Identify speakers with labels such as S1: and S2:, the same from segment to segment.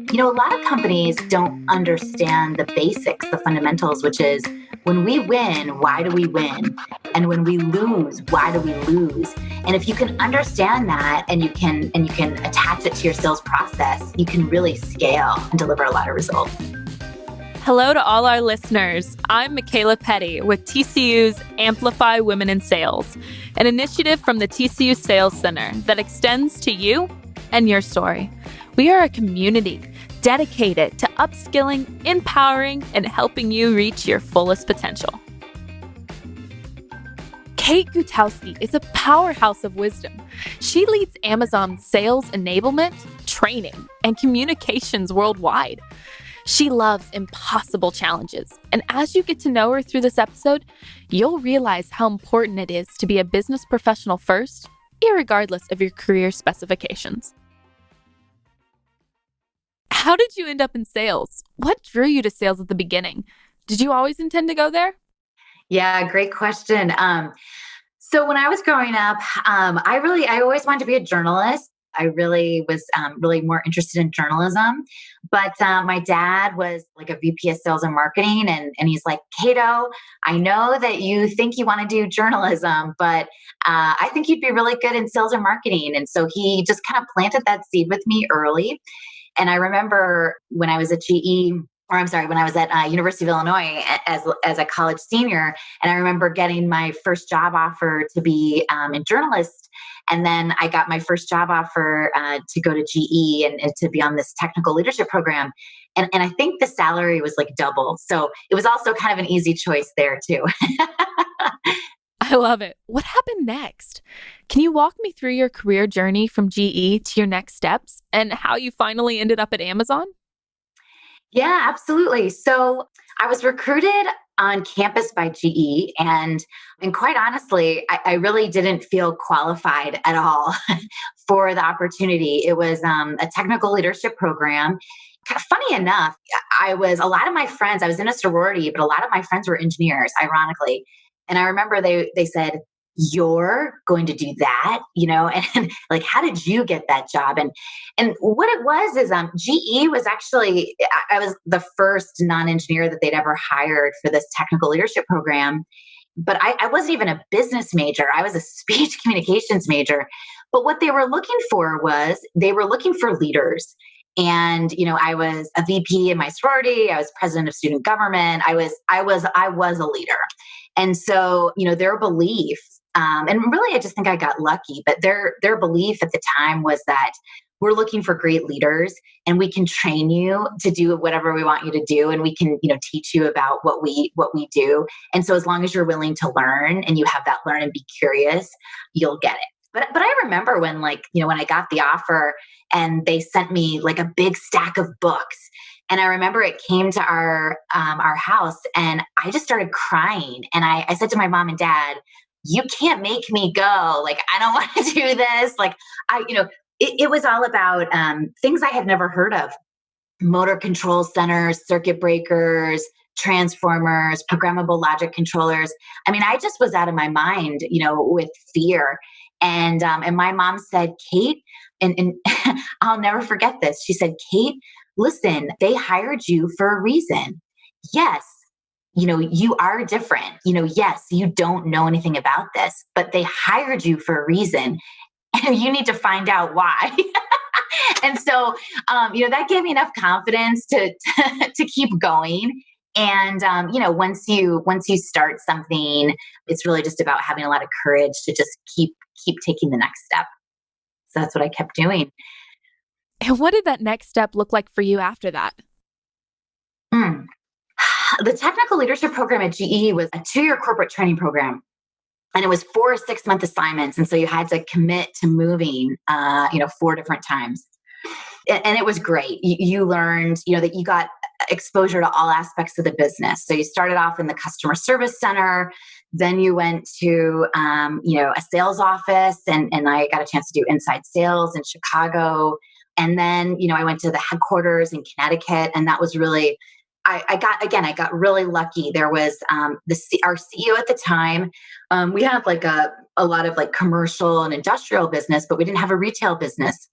S1: A lot of companies don't understand the basics, the fundamentals, which is when we win, why do we win? And when we lose, why do we lose? And if you can understand that and you can attach it to your sales process, you can really scale and deliver a lot of results.
S2: Hello to all our listeners. I'm Michaela Petty with TCU's Amplify Women in Sales, an initiative from the TCU Sales Center that extends to you and your story. We are a community dedicated to upskilling, empowering, and helping you reach your fullest potential. Cate Gutowski is a powerhouse of wisdom. She leads Amazon's sales enablement, training, and communications worldwide. She loves impossible challenges, and as you get to know her through this episode, you'll realize how important it is to be a business professional first, irregardless of your career specifications. How did you end up in sales? What drew you to sales at the beginning? Did you always intend to go there?
S1: Yeah, great question. So when I was growing up, I always wanted to be a journalist. I really was really more interested in journalism. But my dad was like a VP of sales and marketing. And he's like, Cato, I know that you think you want to do journalism, but I think you'd be really good in sales and marketing. And so he just kind of planted that seed with me early. And I remember when I was at when I was at University of Illinois as a college senior, and I remember getting my first job offer to be a journalist. And then I got my first job offer to go to GE and to be on this technical leadership program. And I think the salary was like double. So it was also kind of an easy choice there too.
S2: I love it. What happened next? Can you walk me through your career journey from GE to your next steps and how you finally ended up at Amazon?
S1: Yeah, absolutely. So I was recruited on campus by GE, and quite honestly, I really didn't feel qualified at all for the opportunity. It was a technical leadership program. Funny enough, I was in a sorority, but a lot of my friends were engineers, ironically. And I remember they said, "You're going to do that," and like, how did you get that job? And what it was is GE was actually, I was the first non-engineer that they'd ever hired for this technical leadership program. But I wasn't even a business major. I was a speech communications major. But what they were looking for was they were looking for leaders. And I was a VP in my sorority. I was president of student government. I was a leader. And so, their belief, and really, I just think I got lucky, but their belief at the time was that we're looking for great leaders and we can train you to do whatever we want you to do. And we can, teach you about what we do. And so as long as you're willing to learn and you have that learn and be curious, you'll get it. But I remember when when I got the offer and they sent me like a big stack of books. And I remember it came to our house and I just started crying. And I said to my mom and dad, "You can't make me go. Like, I don't want to do this." Like, it was all about things I had never heard of: motor control centers, circuit breakers, transformers, programmable logic controllers. I mean, I just was out of my mind, with fear. And my mom said, "Cate," and I'll never forget this. She said, "Cate, listen, they hired you for a reason. Yes, you are different. Yes, you don't know anything about this, but they hired you for a reason and you need to find out why." And so, that gave me enough confidence to keep going. And, once you start something, it's really just about having a lot of courage to just keep taking the next step. So that's what I kept doing.
S2: And what did that next step look like for you after that?
S1: The technical leadership program at GE was a 2-year corporate training program. And it was 4 6-month assignments. And so you had to commit to moving, 4 different times. And it was great. You learned, that you got exposure to all aspects of the business. So you started off in the customer service center. Then you went to, a sales office. And I got a chance to do inside sales in Chicago. And then, I went to the headquarters in Connecticut. And that was really, I got really lucky. There was our CEO at the time. We had like a lot of like commercial and industrial business, but we didn't have a retail business.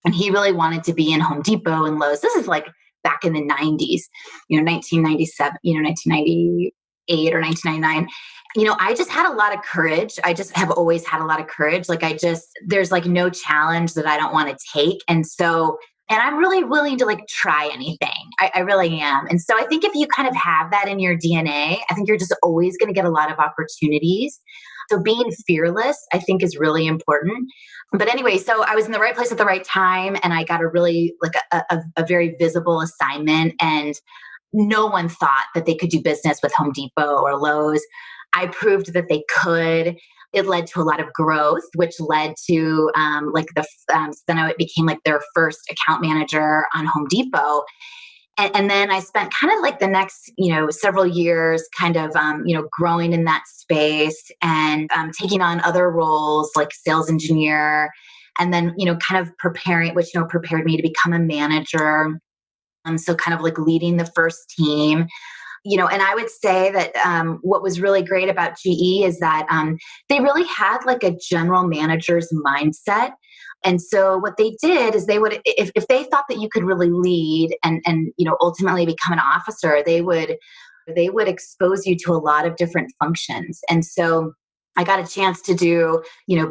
S1: And he really wanted to be in Home Depot and Lowe's. This is like back in the 90s, 1997, 1998 or 1999. I just had a lot of courage. I just have always had a lot of courage. There's like no challenge that I don't want to take. And I'm really willing to like try anything. I really am. And so I think if you kind of have that in your DNA, I think you're just always going to get a lot of opportunities. So being fearless, I think, is really important. But anyway, so I was in the right place at the right time, and I got a really like a very visible assignment, and no one thought that they could do business with Home Depot or Lowe's. I proved that they could. It led to a lot of growth, which led to then I became like their first account manager on Home Depot. And then I spent kind of like the next, several years kind of, growing in that space and taking on other roles like sales engineer. And then, kind of prepared me to become a manager. So kind of like leading the first team. And I would say that what was really great about GE is that they really had like a general manager's mindset. And so what they did is they would, if they thought that you could really lead and ultimately become an officer, they would expose you to a lot of different functions. And so I got a chance to do,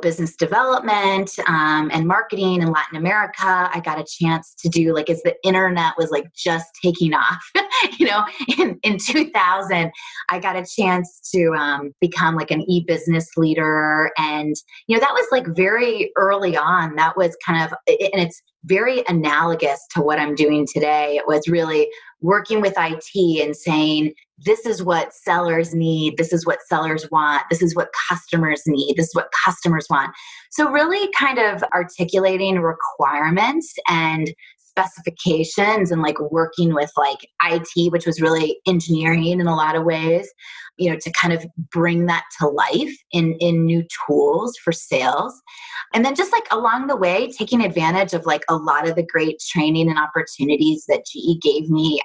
S1: business development and marketing in Latin America. I got a chance to do as the internet was like just taking off, in 2000, I got a chance to become like an e-business leader. And, that was like very early on. That was kind of, and it's very analogous to what I'm doing today. It was really working with IT and saying, this is what sellers need. This is what sellers want. This is what customers need. This is what customers want. So really kind of articulating requirements and specifications and like working with like IT, which was really engineering in a lot of ways, to kind of bring that to life in new tools for sales. And then just like along the way, taking advantage of like a lot of the great training and opportunities that GE gave me,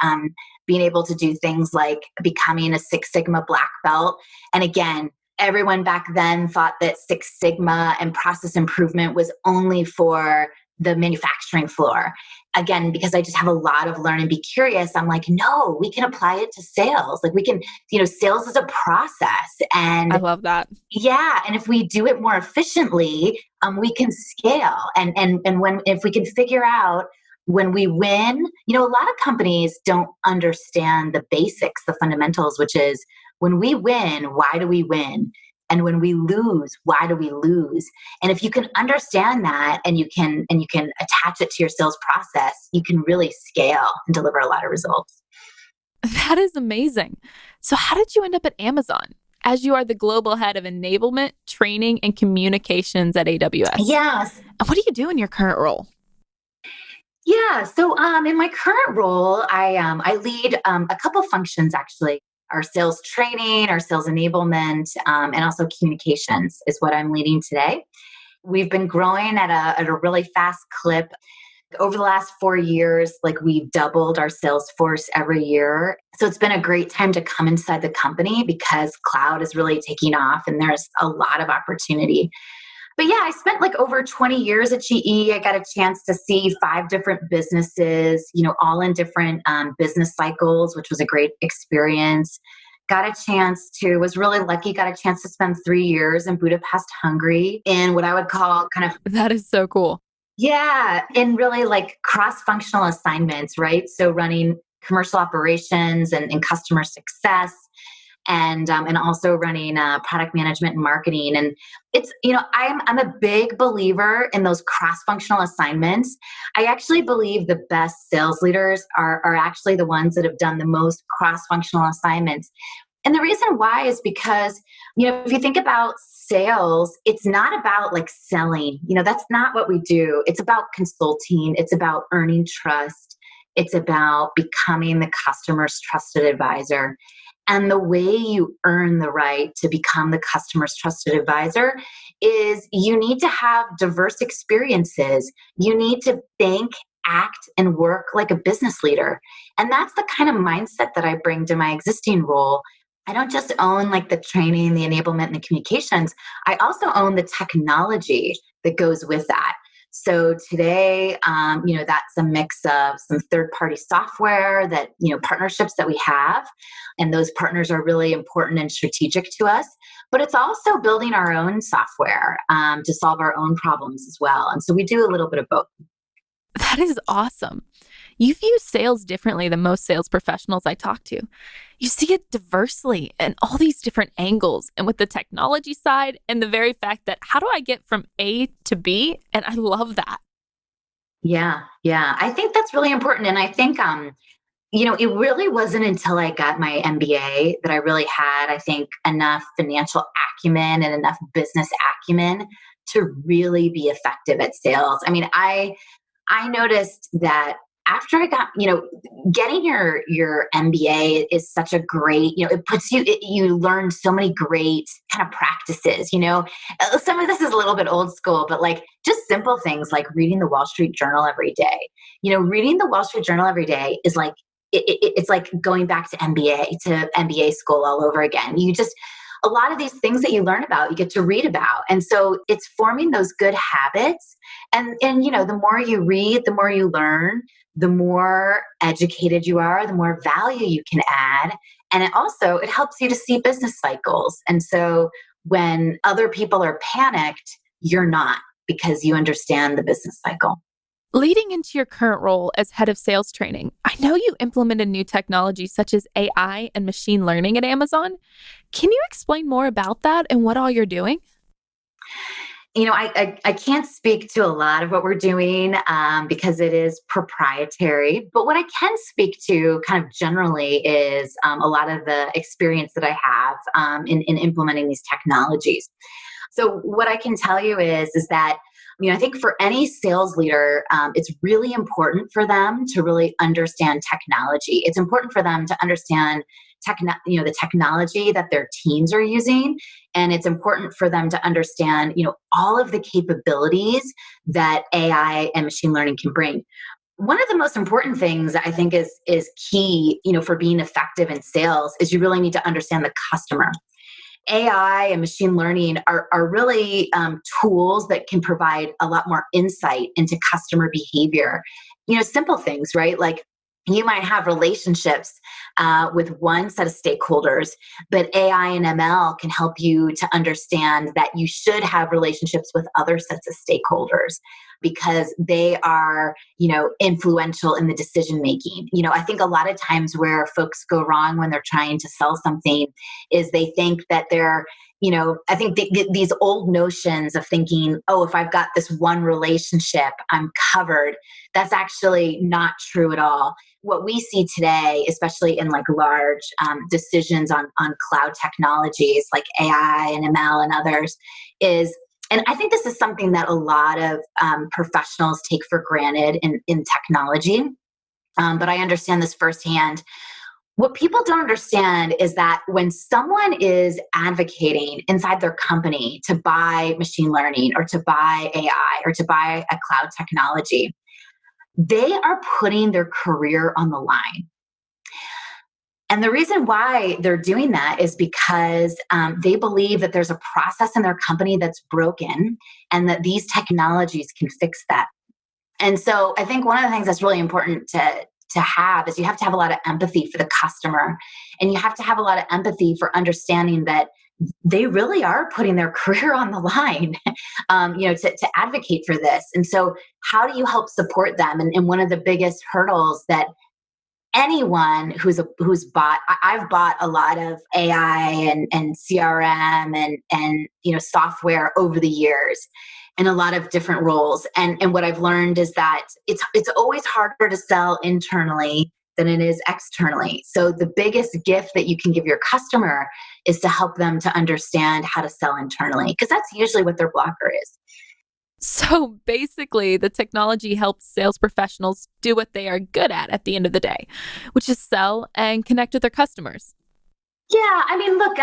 S1: being able to do things like becoming a Six Sigma black belt. And again, everyone back then thought that Six Sigma and process improvement was only for the manufacturing floor. Again, because I just have a lot of learn and be curious, I'm like, no, we can apply it to sales. Like we can, sales is a process. And
S2: I love that.
S1: Yeah. And if we do it more efficiently, we can scale. If we can figure out when we win, a lot of companies don't understand the basics, the fundamentals, which is when we win, why do we win? And when we lose, why do we lose? And if you can understand that and you can attach it to your sales process, you can really scale and deliver a lot of results.
S2: That is amazing. So how did you end up at Amazon as you are the global head of enablement, training, and communications at AWS?
S1: Yes.
S2: And what do you do in your current role?
S1: Yeah. So in my current role, I lead a couple functions actually. Our sales training, our sales enablement, and also communications is what I'm leading today. We've been growing at a really fast clip. Over the last 4 years, like we've doubled our sales force every year. So it's been a great time to come inside the company because cloud is really taking off and there's a lot of opportunity. But yeah, I spent like over 20 years at GE. I got a chance to see 5 different businesses, all in different business cycles, which was a great experience. Was really lucky, got a chance to spend 3 years in Budapest, Hungary, in what I would call kind of.
S2: That is so cool.
S1: Yeah, in really like cross-functional assignments, right? So running commercial operations and customer success, and also running product management and marketing. And it's, I'm a big believer in those cross-functional assignments. I actually believe the best sales leaders are actually the ones that have done the most cross-functional assignments. And the reason why is because, if you think about sales, it's not about like selling, that's not what we do. It's about consulting. It's about earning trust. It's about becoming the customer's trusted advisor. And the way you earn the right to become the customer's trusted advisor is you need to have diverse experiences. You need to think, act, and work like a business leader. And that's the kind of mindset that I bring to my existing role. I don't just own like the training, the enablement, and the communications. I also own the technology that goes with that. So today, that's a mix of some third-party software that, partnerships that we have, and those partners are really important and strategic to us. But it's also building our own software to solve our own problems as well. And so we do a little bit of both.
S2: That is awesome. You view sales differently than most sales professionals I talk to. You see it diversely and all these different angles, and with the technology side and the very fact that how do I get from A to B? And I love that.
S1: Yeah, yeah. I think that's really important. And I think, it really wasn't until I got my MBA that I really had, I think, enough financial acumen and enough business acumen to really be effective at sales. I mean, I noticed that after I got, getting your MBA is such a great, it puts you, you learn so many great kind of practices, some of this is a little bit old school, but like just simple things like reading the Wall Street Journal every day. Reading the Wall Street Journal every day is like, it's like going back to MBA school all over again. A lot of these things that you learn about, you get to read about. And so it's forming those good habits. And the more you read, the more you learn, the more educated you are, the more value you can add. And it helps you to see business cycles. And so when other people are panicked, you're not, because you understand the business cycle.
S2: Leading into your current role as head of sales training, I know you implemented new technologies such as AI and machine learning at Amazon. Can you explain more about that and what all you're doing?
S1: I can't speak to a lot of what we're doing because it is proprietary. But what I can speak to kind of generally is a lot of the experience that I have in implementing these technologies. So what I can tell you is that I think for any sales leader, it's really important for them to really understand technology. It's important for them to understand the technology that their teams are using, and it's important for them to understand, all of the capabilities that AI and machine learning can bring. One of the most important things I think is key, for being effective in sales is you really need to understand the customer. AI and machine learning are really tools that can provide a lot more insight into customer behavior. Simple things, right? Like you might have relationships with one set of stakeholders, but AI and ML can help you to understand that you should have relationships with other sets of stakeholders because they are, influential in the decision making. I think a lot of times where folks go wrong when they're trying to sell something is they think that I think these old notions of thinking, oh, if I've got this one relationship, I'm covered. That's actually not true at all. What we see today, especially in like large decisions on cloud technologies like AI and ML and others, and I think this is something that a lot of professionals take for granted in technology, but I understand this firsthand. What people don't understand is that when someone is advocating inside their company to buy machine learning or to buy AI or to buy a cloud technology, they are putting their career on the line. And the reason why they're doing that is because they believe that there's a process in their company that's broken and that these technologies can fix that. And so I think one of the things that's really important to have is you have to have a lot of empathy for the customer, and you have to have a lot of empathy for understanding that they really are putting their career on the line, to advocate for this. And so how do you help support them? And one of the biggest hurdles that anyone who's bought, I've bought a lot of AI and CRM and software over the years in a lot of different roles. And what I've learned is that it's always harder to sell internally than it is externally. So the biggest gift that you can give your customer is to help them to understand how to sell internally, because that's usually what their blocker is.
S2: So basically, the technology helps sales professionals do what they are good at the end of the day, which is sell and connect with their customers.
S1: Yeah, I mean, look,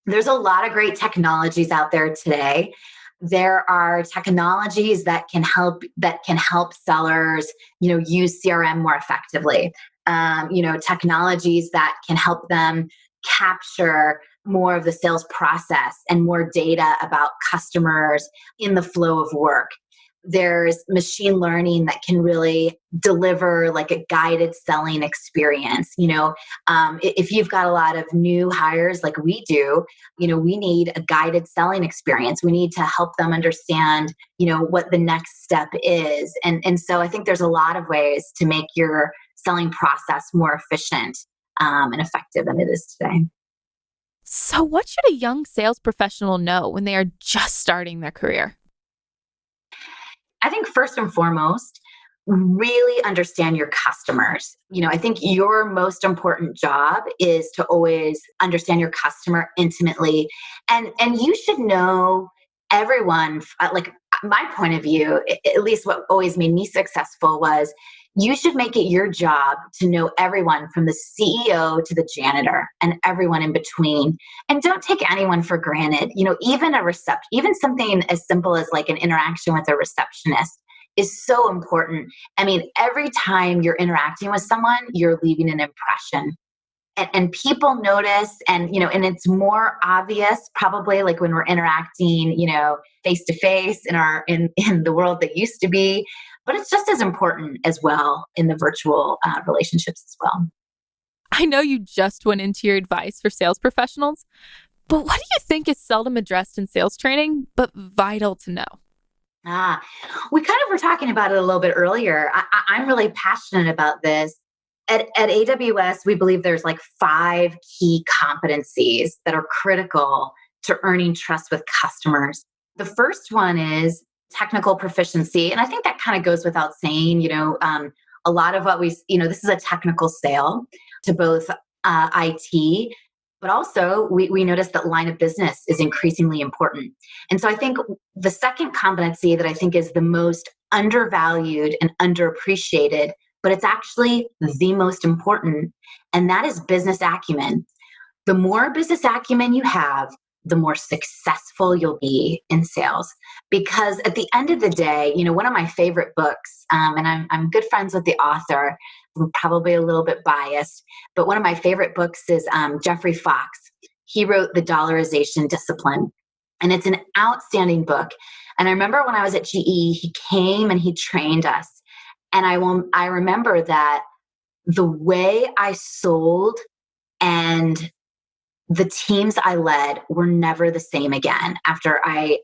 S1: there's a lot of great technologies out there today. There are technologies that can help sellers, use CRM more effectively. Technologies that can help them capture more of the sales process and more data about customers in the flow of work. There's machine learning that can really deliver like a guided selling experience. If you've got a lot of new hires like we do, we need a guided selling experience. We need to help them understand, what the next step is. And so I think there's a lot of ways to make your selling process more efficient and effective than it is today.
S2: So, what should a young sales professional know when they are just starting their career?
S1: I think first and foremost, really understand your customers. I think your most important job is to always understand your customer intimately, and you should know everyone. Like my point of view, at least what always made me successful was you should make it your job to know everyone from the CEO to the janitor and everyone in between. And don't take anyone for granted. Even something as simple as like an interaction with a receptionist is so important. I mean, every time you're interacting with someone, you're leaving an impression. And people notice, and it's more obvious probably like when we're interacting, face to face in the world that used to be, but it's just as important as well in the virtual relationships as well.
S2: I know you just went into your advice for sales professionals, but what do you think is seldom addressed in sales training, but vital to know?
S1: Ah, we kind of were talking about it a little bit earlier. I'm really passionate about this. At AWS, we believe there's like 5 key competencies that are critical to earning trust with customers. The first one is technical proficiency. And I think that kind of goes without saying, a lot of what this is a technical sale to both IT, but also we notice that line of business is increasingly important. And so I think the second competency that I think is the most undervalued and underappreciated, but it's actually the most important, and that is business acumen. The more business acumen you have, the more successful you'll be in sales. Because at the end of the day, one of my favorite books, and I'm good friends with the author, I'm probably a little bit biased, but one of my favorite books is Jeffrey Fox. He wrote The Dollarization Discipline, and it's an outstanding book. And I remember when I was at GE, he came and he trained us. And I remember that the way I sold and the teams I led were never the same again after I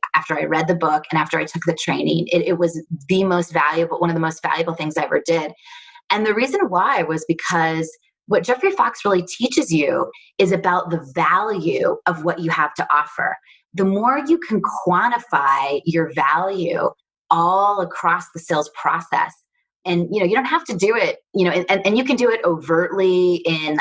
S1: read the book and after I took the training. It was one of the most valuable things I ever did. And the reason why was because what Jeffrey Fox really teaches you is about the value of what you have to offer. The more you can quantify your value all across the sales process, and you don't have to do it, and you can do it overtly in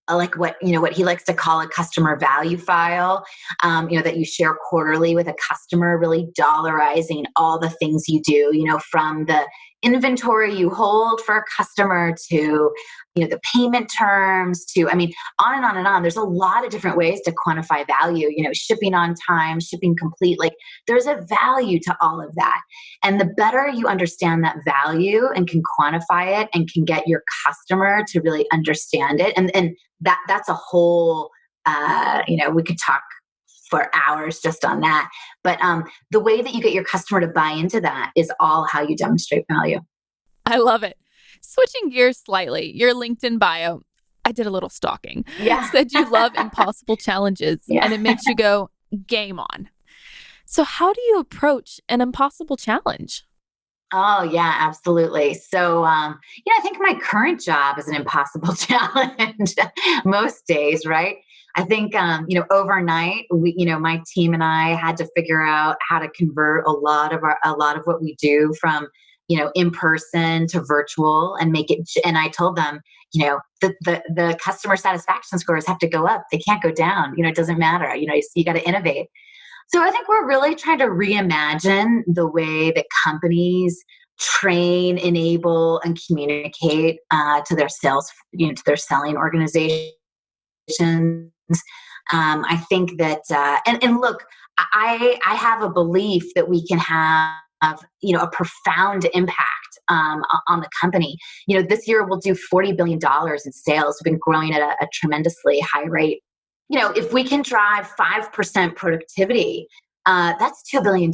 S1: like what he likes to call a customer value file, that you share quarterly with a customer, really dollarizing all the things you do, from the inventory you hold for a customer to, the payment terms to, on and on and on. There's a lot of different ways to quantify value, shipping on time, shipping complete, like there's a value to all of that. And the better you understand that value and can quantify it and can get your customer to really understand it. And that's a whole, we could talk for hours just on that. But the way that you get your customer to buy into that is all how you demonstrate value.
S2: I love it. Switching gears slightly, your LinkedIn bio, I did a little stalking,
S1: Yeah.
S2: said you love impossible challenges
S1: Yeah.
S2: and it makes you go, game on. So how do you approach an impossible challenge?
S1: Oh, yeah, absolutely. So, I think my current job is an impossible challenge most days, right? I think, overnight, my team and I had to figure out how to convert a lot of what we do from, in person to virtual and make it. And I told them, the customer satisfaction scores have to go up. They can't go down. It doesn't matter. You got to innovate. So I think we're really trying to reimagine the way that companies train, enable, and communicate to their sales, to their selling organizations. I think that, and look, I have a belief that we can have, a profound impact on the company. This year we'll do $40 billion in sales. We've been growing at a tremendously high rate. If we can drive 5% productivity, that's $2 billion.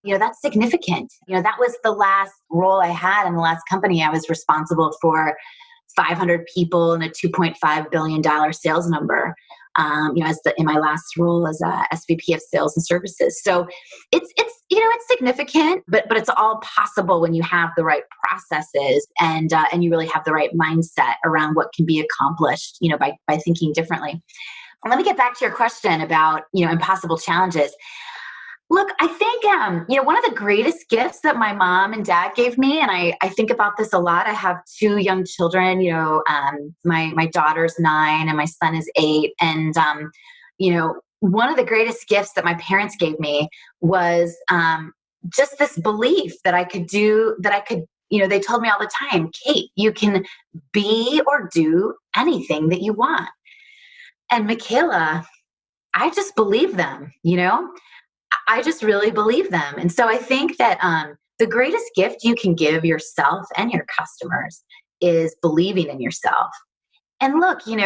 S1: That's significant. That was the last role I had in the last company. I was responsible for 500 people and a $2.5 billion sales number. In my last role as a SVP of Sales and Services. So it's significant, but it's all possible when you have the right processes and you really have the right mindset around what can be accomplished, by thinking differently. And let me get back to your question about impossible challenges. Look, I think, one of the greatest gifts that my mom and dad gave me, and I think about this a lot. I have two young children, my daughter's 9 and my son is 8. And, one of the greatest gifts that my parents gave me was just this belief that I could they told me all the time, Cate, you can be or do anything that you want. And Michaela, I just believe them. I just really believe them. And so I think that the greatest gift you can give yourself and your customers is believing in yourself. And look, you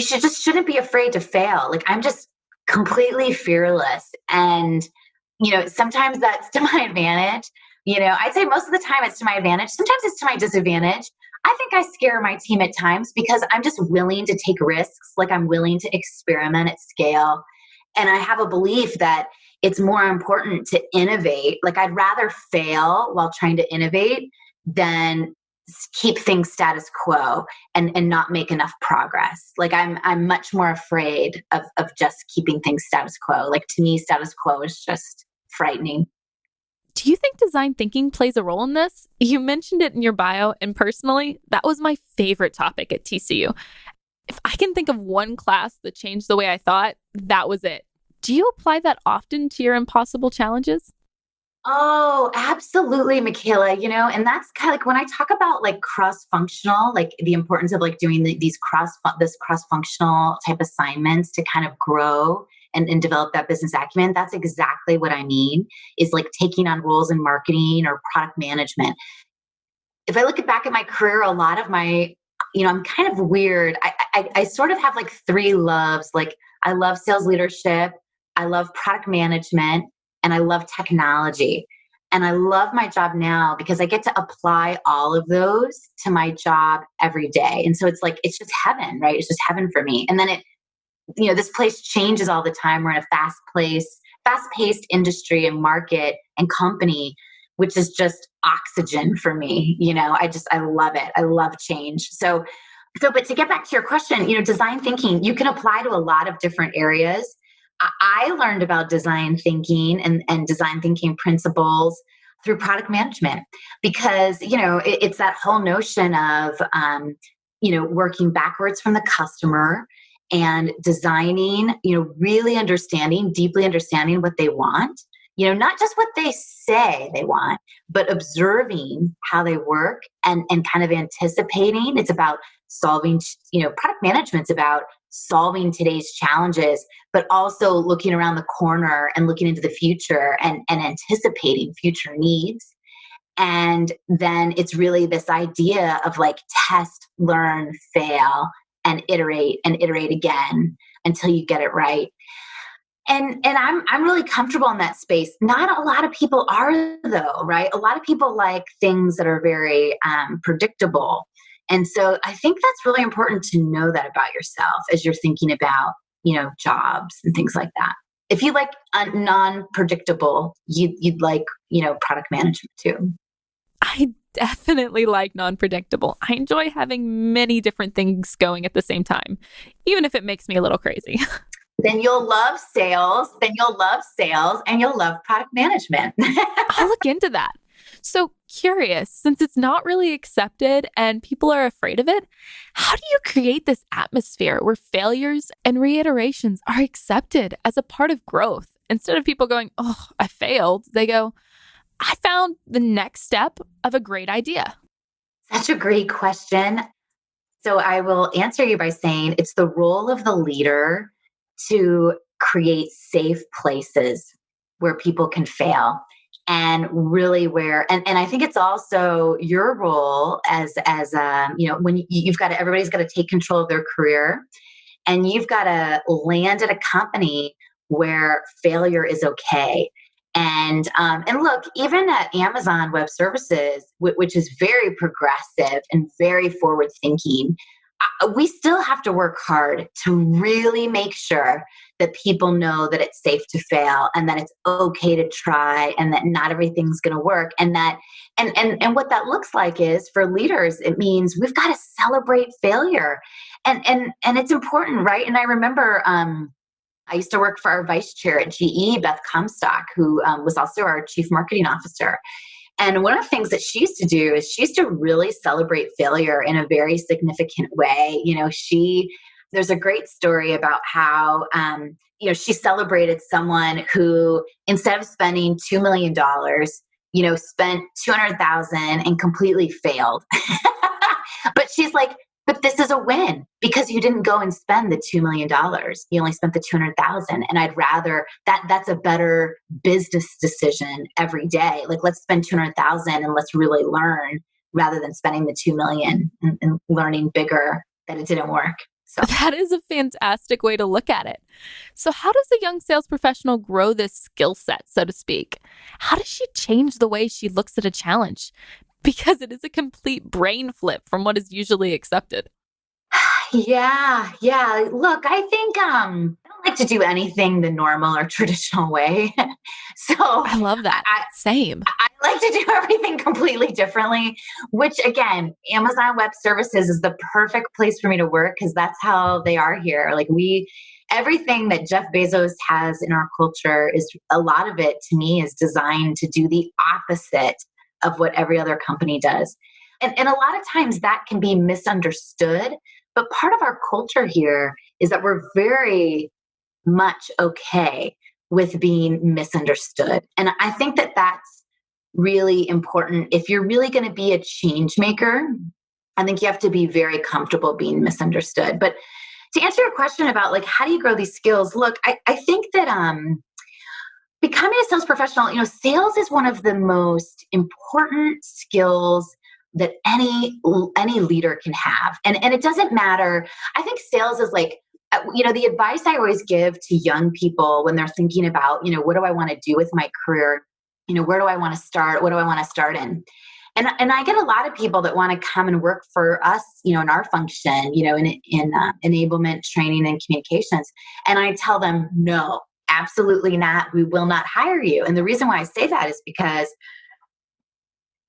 S1: shouldn't be afraid to fail. Like, I'm just completely fearless. And, sometimes that's to my advantage. I'd say most of the time it's to my advantage. Sometimes it's to my disadvantage. I think I scare my team at times because I'm just willing to take risks. Like, I'm willing to experiment at scale. And I have a belief that it's more important to innovate. Like, I'd rather fail while trying to innovate than keep things status quo and not make enough progress. Like, I'm much more afraid of just keeping things status quo. Like, to me, status quo is just frightening.
S2: Do you think design thinking plays a role in this? You mentioned it in your bio, and personally, that was my favorite topic at TCU. If I can think of one class that changed the way I thought, that was it. Do you apply that often to your impossible challenges?
S1: Oh, absolutely, Michaela. And that's kind of like when I talk about like cross-functional, like the importance of like doing this cross-functional type assignments to kind of grow and develop that business acumen. That's exactly what I mean, is like taking on roles in marketing or product management. If I look back at my career, a lot of my, I'm kind of weird. I sort of have like 3 loves. Like, I love sales leadership, I love product management, and I love technology. And I love my job now because I get to apply all of those to my job every day. And so it's just heaven, right? It's just heaven for me. And then this place changes all the time. We're in a fast-paced industry and market and company, which is just oxygen for me. I love it. I love change. But to get back to your question, design thinking, you can apply to a lot of different areas. I learned about design thinking and design thinking principles through product management because, it's that whole notion of, working backwards from the customer and designing, really deeply understanding what they want, not just what they say they want, but observing how they work and kind of anticipating. It's about solving, product management's about solving today's challenges, but also looking around the corner and looking into the future and anticipating future needs. And then it's really this idea of like test, learn, fail, and iterate again until you get it right. And I'm really comfortable in that space. Not a lot of people are though, right? A lot of people like things that are very predictable. And so I think that's really important to know that about yourself as you're thinking about, jobs and things like that. If you like non-predictable, you'd like, product management too.
S2: I definitely like non-predictable. I enjoy having many different things going at the same time, even if it makes me a little crazy.
S1: Then you'll love sales, and you'll love product management.
S2: I'll look into that. So curious, since it's not really accepted and people are afraid of it, how do you create this atmosphere where failures and reiterations are accepted as a part of growth? Instead of people going, oh, I failed, they go, I found the next step of a great idea.
S1: Such a great question. So I will answer you by saying it's the role of the leader to create safe places where people can fail. And really and I think it's also your role as when everybody's got to take control of their career and you've got to land at a company where failure is okay. And look, even at Amazon Web Services, which is very progressive and very forward thinking, we still have to work hard to really make sure that people know that it's safe to fail and that it's okay to try and that not everything's going to work. And what that looks like is for leaders, it means we've got to celebrate failure. And it's important, right? And I remember I used to work for our vice chair at GE, Beth Comstock, who was also our chief marketing officer. And one of the things that she used to do is she used to really celebrate failure in a very significant way. There's a great story about how, she celebrated someone who, instead of spending $2 million, spent 200,000 and completely failed. But she's like, but this is a win because you didn't go and spend the $2 million. You only spent the 200,000. And I'd rather that's a better business decision every day. Like, let's spend 200,000 and let's really learn rather than spending the 2 million and learning bigger that it didn't work. So
S2: that is a fantastic way to look at it. So how does a young sales professional grow this skill set, so to speak? How does she change the way she looks at a challenge? Because it is a complete brain flip from what is usually accepted.
S1: Yeah. Look, I think I don't like to do anything the normal or traditional way. So
S2: I love that. Same.
S1: I like to do everything completely differently, which again, Amazon Web Services is the perfect place for me to work because that's how they are here. Like everything that Jeff Bezos has in our culture is a lot of it to me is designed to do the opposite of what every other company does. And a lot of times that can be misunderstood. But part of our culture here is that we're very much okay with being misunderstood. And I think that that's really important. If you're really going to be a change maker, I think you have to be very comfortable being misunderstood. But to answer your question about like, how do you grow these skills? Look, I think that becoming a sales professional, sales is one of the most important skills that any leader can have. And it doesn't matter. I think sales is like, the advice I always give to young people when they're thinking about, what do I want to do with my career? Where do I want to start? What do I want to start in? And I get a lot of people that want to come and work for us, in our function, in enablement, training, and communications. And I tell them, no, absolutely not. We will not hire you. And the reason why I say that is because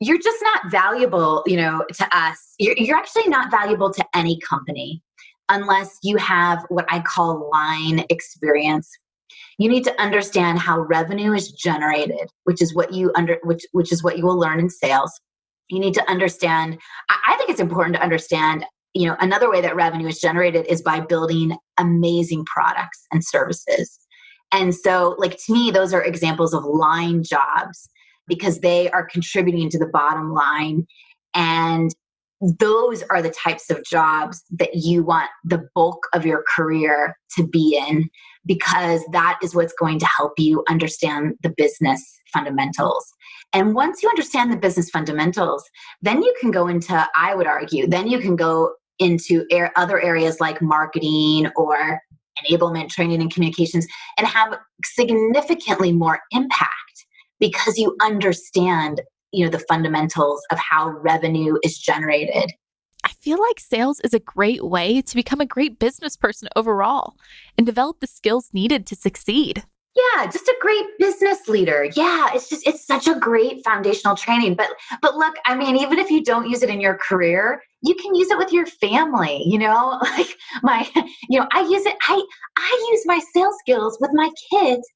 S1: you're just not valuable, to us. You're actually not valuable to any company unless you have what I call line experience. You need to understand how revenue is generated, which is what you will learn in sales. You need to understand. I think it's important to understand. Another way that revenue is generated is by building amazing products and services. And so, like, to me, those are examples of line jobs because they are contributing to the bottom line. And those are the types of jobs that you want the bulk of your career to be in, because that is what's going to help you understand the business fundamentals. And once you understand the business fundamentals, then you can go into, I would argue, then you can go into other areas like marketing or enablement, training, and communications, and have significantly more impact because you understand, the fundamentals of how revenue is generated.
S2: I feel like sales is a great way to become a great business person overall and develop the skills needed to succeed.
S1: Yeah, just a great business leader. Yeah, it's such a great foundational training. But look, I mean, even if you don't use it in your career, you can use it with your family, like I use my sales skills with my kids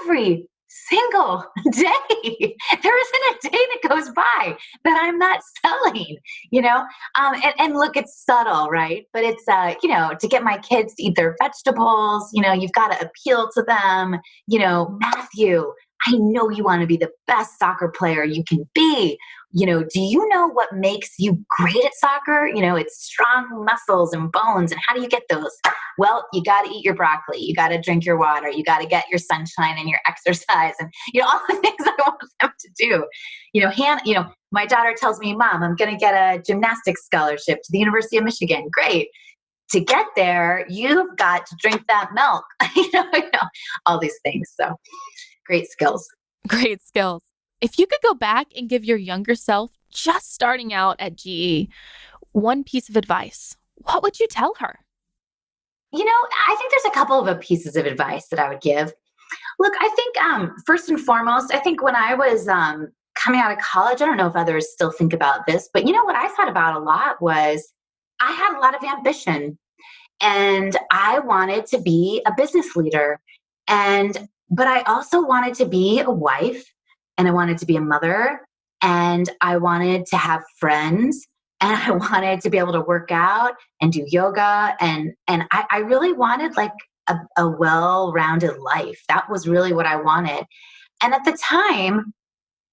S1: every single day. There isn't a day that goes by that I'm not selling, and look, it's subtle, right? But it's, to get my kids to eat their vegetables, you've got to appeal to them, Matthew, I know you want to be the best soccer player you can be. Do you know what makes you great at soccer? It's strong muscles and bones. And how do you get those? Well, you got to eat your broccoli. You got to drink your water. You got to get your sunshine and your exercise and, all the things I want them to do. My daughter tells me, Mom, I'm going to get a gymnastics scholarship to the University of Michigan. Great. to get there, you've got to drink that milk, all these things. So great skills.
S2: Great skills. If you could go back and give your younger self just starting out at GE one piece of advice, what would you tell her?
S1: I think there's a couple of pieces of advice that I would give. Look, I think first and foremost, I think when I was coming out of college, I don't know if others still think about this, but what I thought about a lot was I had a lot of ambition and I wanted to be a business leader. But I also wanted to be a wife and I wanted to be a mother and I wanted to have friends and I wanted to be able to work out and do yoga. And I really wanted like a well-rounded life. That was really what I wanted. And at the time,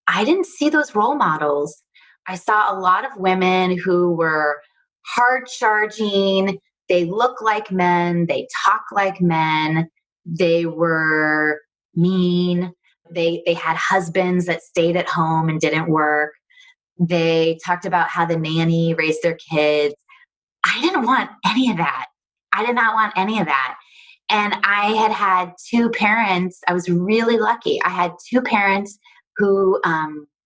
S1: I didn't see those role models. I saw a lot of women who were hard charging. They look like men. They talk like men. They were mean. They had husbands that stayed at home and didn't work. They talked about how the nanny raised their kids. I didn't want any of that. I did not want any of that. And I had two parents. I was really lucky. I had two parents who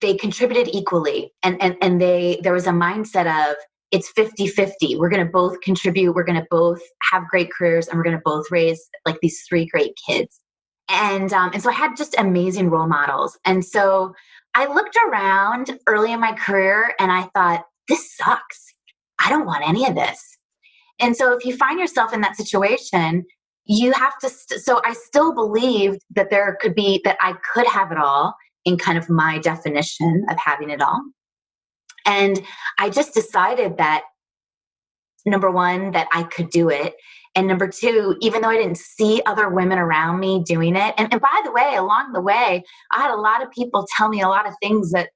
S1: they contributed equally. And there was a mindset of it's 50-50. We're going to both contribute. We're going to both have great careers and we're going to both raise like these three great kids. And so I had just amazing role models. And so I looked around early in my career and I thought, this sucks. I don't want any of this. And so if you find yourself in that situation, you have to, so I still believed that that I could have it all in kind of my definition of having it all. And I just decided that, number one, that I could do it. And number two, even though I didn't see other women around me doing it, and by the way, along the way, I had a lot of people tell me a lot of things that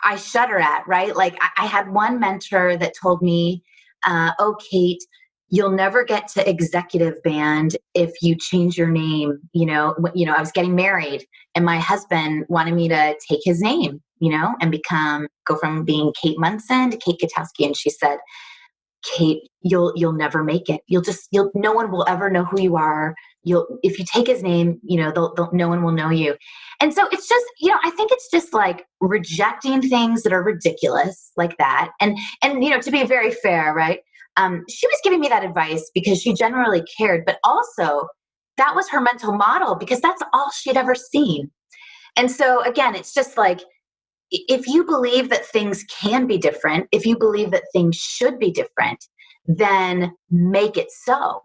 S1: I shudder at, right? Like I had one mentor that told me, oh, Cate, you'll never get to executive band if you change your name. I was getting married and my husband wanted me to take his name, and go from being Cate Munson to Cate Gutowski. And she said, Cate, you'll never make it. No one will ever know who you are. If you take his name, no one will know you. And so it's just, I think it's just like rejecting things that are ridiculous like that. And to be very fair, right? She was giving me that advice because she genuinely cared, but also that was her mental model because that's all she'd ever seen. And so again, it's just like, if you believe that things can be different, if you believe that things should be different, then make it so.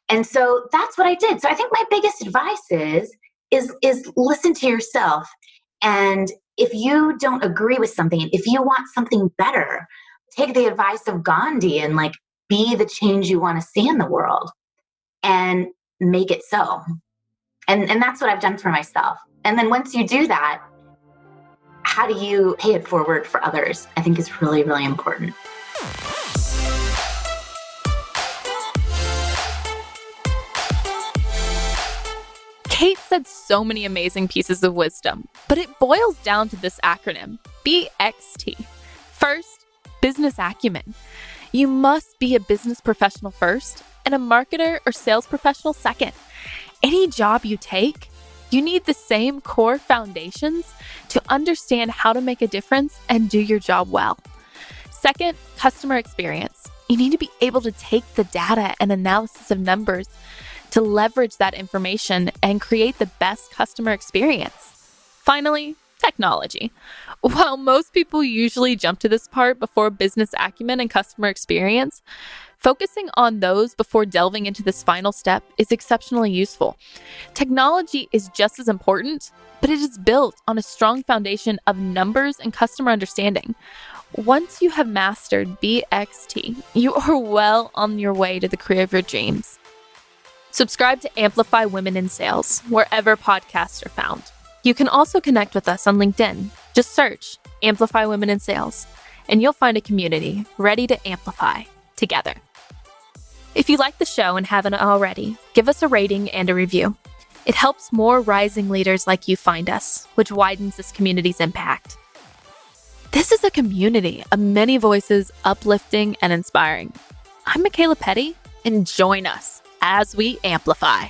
S1: And so that's what I did. So I think my biggest advice is listen to yourself. And if you don't agree with something, if you want something better, take the advice of Gandhi and like be the change you want to see in the world and make it so. And that's what I've done for myself. And then once you do that, how do you pay it forward for others? I think is really, really important.
S2: Cate said so many amazing pieces of wisdom, but it boils down to this acronym, BXT. First, business acumen. You must be a business professional first and a marketer or sales professional second. Any job you take, you need the same core foundations to understand how to make a difference and do your job well. Second, customer experience. You need to be able to take the data and analysis of numbers to leverage that information and create the best customer experience. Finally, technology. While most people usually jump to this part before business acumen and customer experience, focusing on those before delving into this final step is exceptionally useful. Technology is just as important, but it is built on a strong foundation of numbers and customer understanding. Once you have mastered BXT, you are well on your way to the career of your dreams. Subscribe to Amplify Women in Sales wherever podcasts are found. You can also connect with us on LinkedIn. Just search Amplify Women in Sales, and you'll find a community ready to amplify together. If you like the show and haven't already, give us a rating and a review. It helps more rising leaders like you find us, which widens this community's impact. This is a community of many voices, uplifting and inspiring. I'm Michaela Petty, and join us as we amplify.